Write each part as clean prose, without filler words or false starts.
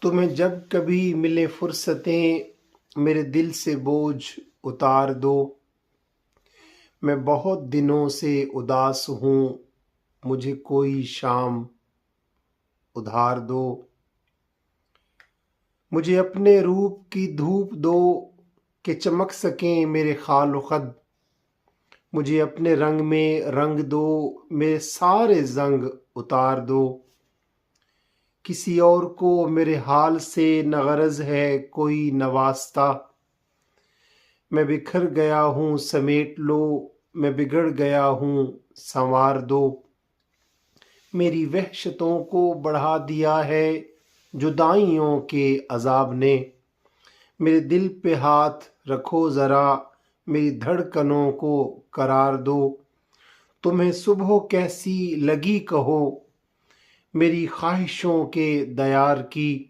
تمہیں جب کبھی ملے فرصتیں میرے دل سے بوجھ اتار دو۔ میں بہت دنوں سے اداس ہوں، مجھے کوئی شام ادھار دو۔ مجھے اپنے روپ کی دھوپ دو کہ چمک سکیں میرے خال و خد۔ مجھے اپنے رنگ میں رنگ دو، میرے سارے زنگ اتار دو۔ کسی اور کو میرے حال سے نہ غرض ہے کوئی نہ واسطہ۔ میں بکھر گیا ہوں سمیٹ لو، میں بگڑ گیا ہوں سنوار دو۔ میری وحشتوں کو بڑھا دیا ہے جدائیوں کے عذاب نے۔ میرے دل پہ ہاتھ رکھو ذرا، میری دھڑکنوں کو قرار دو۔ تمہیں صبح کیسی لگی کہو، میری خواہشوں کے دیار کی۔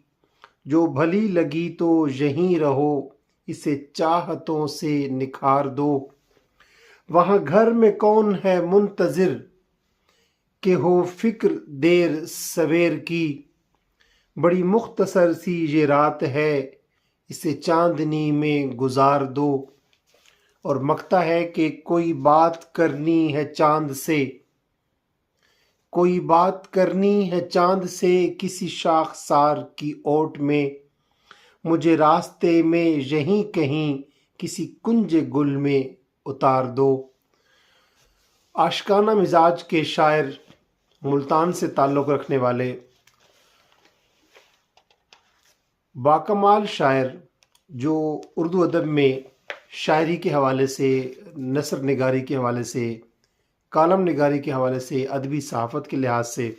جو بھلی لگی تو یہیں رہو، اسے چاہتوں سے نکھار دو۔ وہاں گھر میں کون ہے منتظر کہ ہو فکر دیر سویر کی۔ بڑی مختصر سی یہ رات ہے، اسے چاندنی میں گزار دو۔ اور مکتا ہے کہ کوئی بات کرنی ہے چاند سے، کوئی بات کرنی ہے چاند سے کسی شاخ سار کی اوٹ میں۔ مجھے راستے میں یہیں کہیں کسی کنج گل میں اتار دو۔ عاشقانہ مزاج کے شاعر، ملتان سے تعلق رکھنے والے باکمال شاعر، جو اردو ادب میں شاعری کے حوالے سے، نثر نگاری کے حوالے سے، کالم نگاری کے حوالے سے، ادبی صحافت کے لحاظ سے،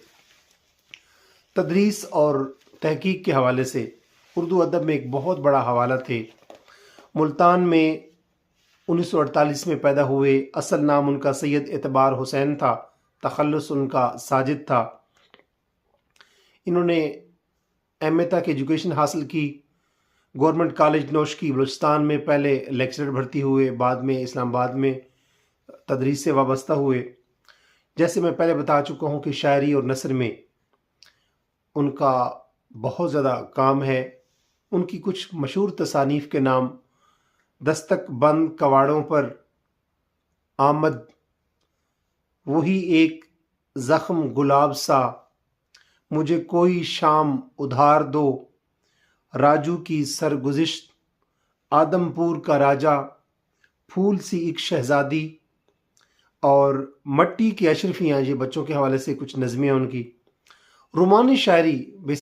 تدریس اور تحقیق کے حوالے سے اردو ادب میں ایک بہت بڑا حوالہ تھے۔ ملتان میں 1948 میں پیدا ہوئے۔ اصل نام ان کا سید اعتبار حسین تھا، تخلص ان کا ساجد تھا۔ انہوں نے ایم اے تک ایجوکیشن حاصل کی۔ گورنمنٹ کالج نوشکی بلوچستان میں پہلے لیکچرر بھرتی ہوئے، بعد میں اسلام آباد میں تدریس سے وابستہ ہوئے۔ جیسے میں پہلے بتا چکا ہوں کہ شاعری اور نثر میں ان کا بہت زیادہ کام ہے۔ ان کی کچھ مشہور تصانیف کے نام: دستک بند کواڑوں پر، آمد، وہی ایک زخم گلاب سا، مجھے کوئی شام ادھار دو، راجو کی سرگزشت، آدم پور کا راجا، پھول سی ایک شہزادی، اور مٹی کی اشرفیاں، یہ بچوں کے حوالے سے کچھ نظمیں ان کی۔ رومانی شاعری